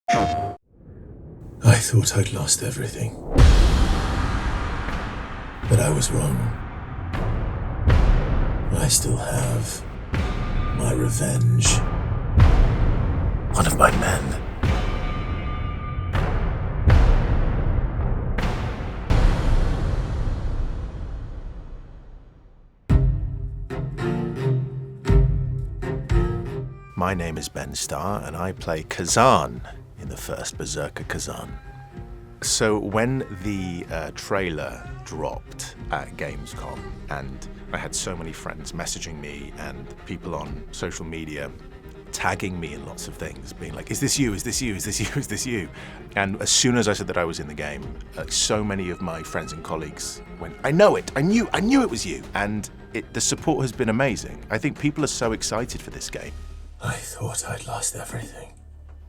I thought I'd lost everything. But I was wrong. I still have my revenge. One of my men. My name is Ben Starr, and I play Khazan in the first Berserker Khazan. So when the trailer dropped at Gamescom, and I had so many friends messaging me and people on social media tagging me in lots of things, being like, is this you, is this you, is this you, is this you? And as soon as I said that I was in the game, so many of my friends and colleagues went, I know it, I knew it was you. And the support has been amazing. I think people are so excited for this game. I thought I'd lost everything.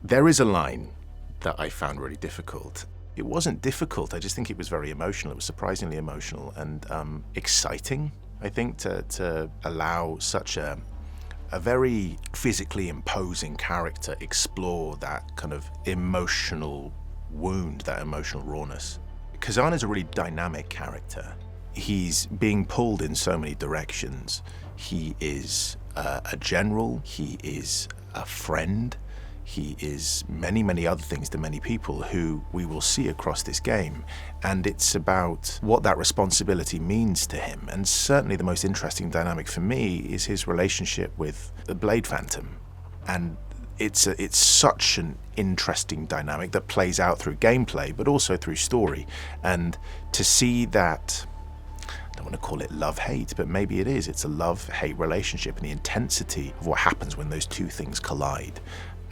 There is a line that I found really difficult. It wasn't difficult, I just think it was very emotional. It was surprisingly emotional and exciting, I think, to allow such a very physically imposing character explore that kind of emotional wound, that emotional rawness. Khazan is a really dynamic character. He's being pulled in so many directions. He is a general, he is a friend, he is many, many other things to many people who we will see across this game. And it's about what that responsibility means to him. And certainly the most interesting dynamic for me is his relationship with the Blade Phantom. And it's such an interesting dynamic that plays out through gameplay, but also through story. And to see that, I don't want to call it love-hate, but maybe it is. It's a love-hate relationship, and the intensity of what happens when those two things collide.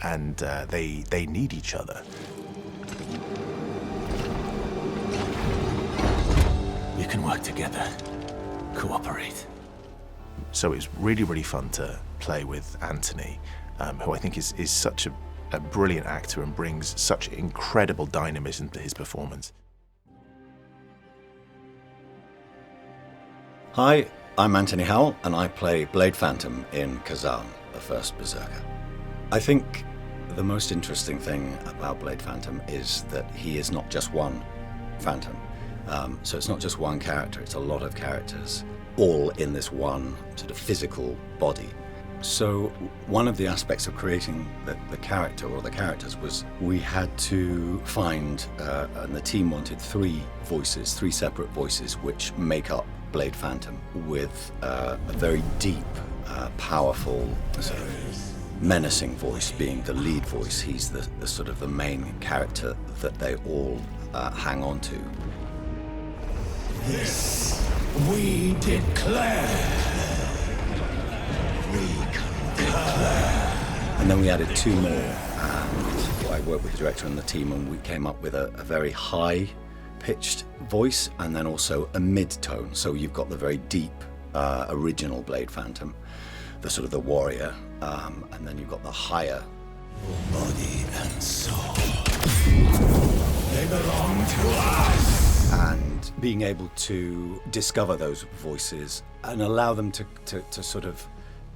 And they need each other. We can work together, cooperate. So it's really, really fun to play with Anthony, who I think is such a brilliant actor and brings such incredible dynamism to his performance. Hi, I'm Anthony Howell, and I play Blade Phantom in Khazan, the first Berserker. I think the most interesting thing about Blade Phantom is that he is not just one Phantom. So it's not just one character, it's a lot of characters, all in this one sort of physical body. So one of the aspects of creating the character or the characters was we had to find, and the team wanted three separate voices which make up Blade Phantom, with a very deep, powerful, sort of menacing voice being the lead voice. He's the sort of the main character that they all hang on to. This we declare. And then we added two more, and I worked with the director and the team, and we came up with a very high-pitched voice and then also a mid-tone. So you've got the very deep, original Blade Phantom, the sort of the warrior, and then you've got the higher. Body and soul. They belong to us. And being able to discover those voices and allow them to sort of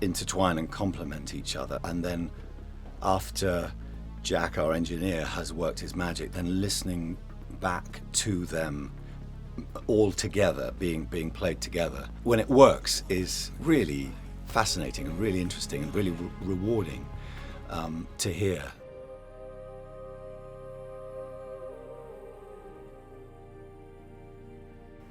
intertwine and complement each other. And then after Jack, our engineer, has worked his magic, then listening back to them all together, being played together, when it works, is really fascinating and really interesting and really rewarding to hear.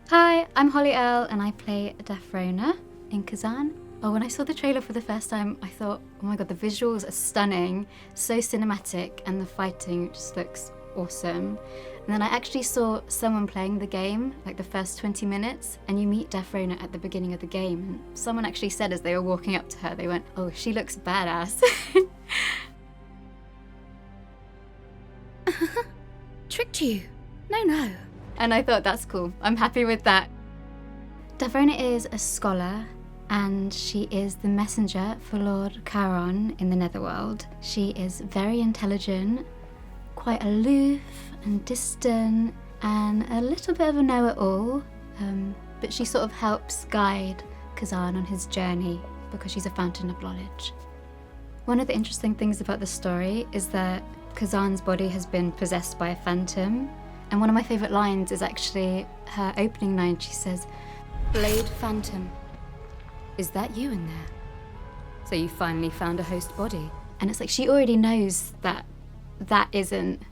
Hi, I'm Holly Earl, and I play Daphrona in Khazan. Oh, when I saw the trailer for the first time, I thought, oh my god, the visuals are stunning, so cinematic, and the fighting just looks awesome. And then I actually saw someone playing the game, like the first 20 minutes, and you meet Daphrona at the beginning of the game. And someone actually said as they were walking up to her, they went, oh, she looks badass. Tricked you? No. And I thought, that's cool. I'm happy with that. Daphrona is a scholar, and she is the messenger for Lord Charon in the Netherworld. She is very intelligent, quite aloof and distant, and a little bit of a know-it-all, but she sort of helps guide Khazan on his journey because she's a fountain of knowledge. One of the interesting things about the story is that Khazan's body has been possessed by a phantom. And one of my favourite lines is actually her opening line. She says, "Blade Phantom, is that you in there? So you finally found a host body." And it's like she already knows that that isn't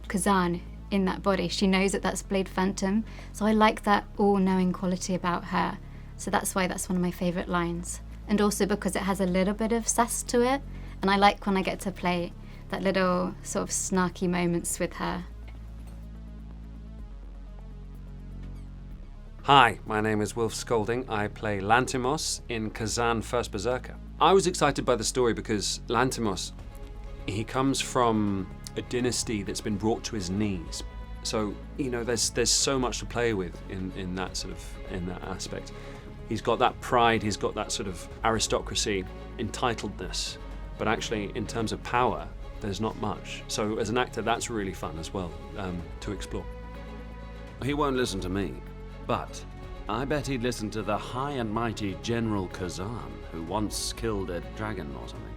Khazan in that body. She knows that that's Blade Phantom. So I like that all-knowing quality about her. So that's why that's one of my favourite lines. And also because it has a little bit of sass to it. And I like when I get to play that little sort of snarky moments with her. Hi, my name is Wilf Scolding. I play Lanthimos in Khazan Berserker. I was excited by the story because Lanthimos, he comes from a dynasty that's been brought to his knees. So, you know, there's so much to play with in that aspect. He's got that pride, he's got that sort of aristocracy, entitledness, but actually in terms of power, there's not much. So as an actor, that's really fun as well to explore. He won't listen to me. But I bet he'd listen to the high and mighty General Khazan, who once killed a dragon or something.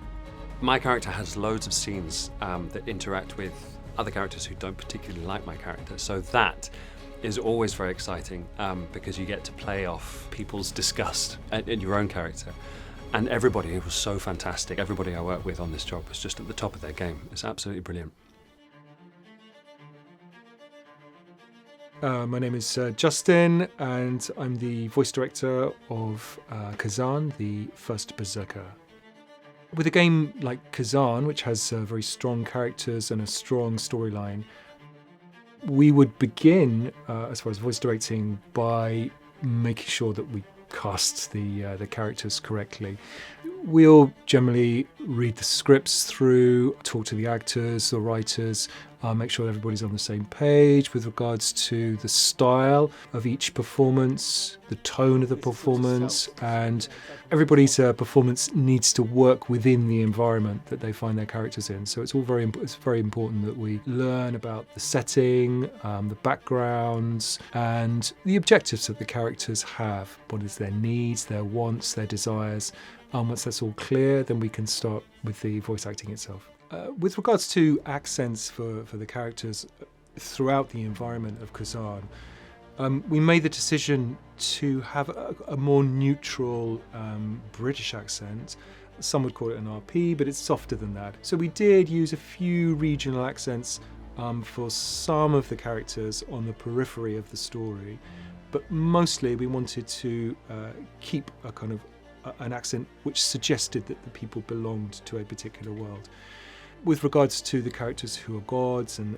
My character has loads of scenes that interact with other characters who don't particularly like my character. So that is always very exciting because you get to play off people's disgust in your own character. And everybody was so fantastic. Everybody I worked with on this job was just at the top of their game. It's absolutely brilliant. My name is Justin, and I'm the voice director of Khazan, the first Berserker. With a game like Khazan, which has very strong characters and a strong storyline, we would begin, as far as voice directing, by making sure that we cast the characters correctly. We'll generally read the scripts through, talk to the actors, the writers, make sure everybody's on the same page with regards to the style of each performance, the tone of the performance, and everybody's performance needs to work within the environment that they find their characters in. So it's very important that we learn about the setting, the backgrounds, and the objectives that the characters have. What is their needs, their wants, their desires. Once that's all clear, then we can start with the voice acting itself. With regards to accents for the characters throughout the environment of Khazan, we made the decision to have a more neutral British accent. Some would call it an RP, but it's softer than that. So we did use a few regional accents for some of the characters on the periphery of the story, but mostly we wanted to keep a kind of an accent which suggested that the people belonged to a particular world. With regards to the characters who are gods and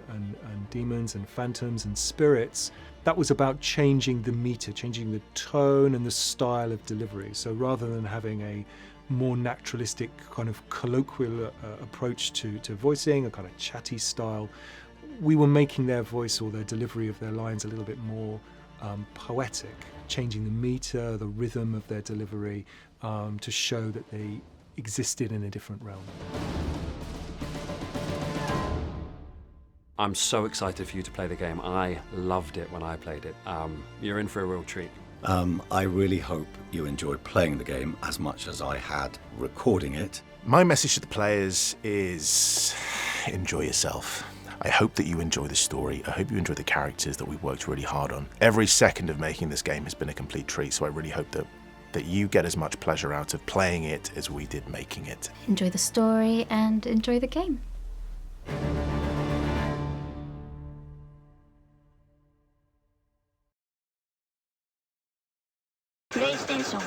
demons and phantoms and spirits, that was about changing the meter, changing the tone and the style of delivery. So rather than having a more naturalistic kind of colloquial approach to voicing, a kind of chatty style, we were making their voice or their delivery of their lines a little bit more poetic, changing the meter, the rhythm of their delivery to show that they existed in a different realm. I'm so excited for you to play the game. I loved it when I played it. You're in for a real treat. I really hope you enjoyed playing the game as much as I had recording it. My message to the players is enjoy yourself. I hope that you enjoy the story. I hope you enjoy the characters that we've worked really hard on. Every second of making this game has been a complete treat, so I really hope that you get as much pleasure out of playing it as we did making it. Enjoy the story and enjoy the game. PlayStation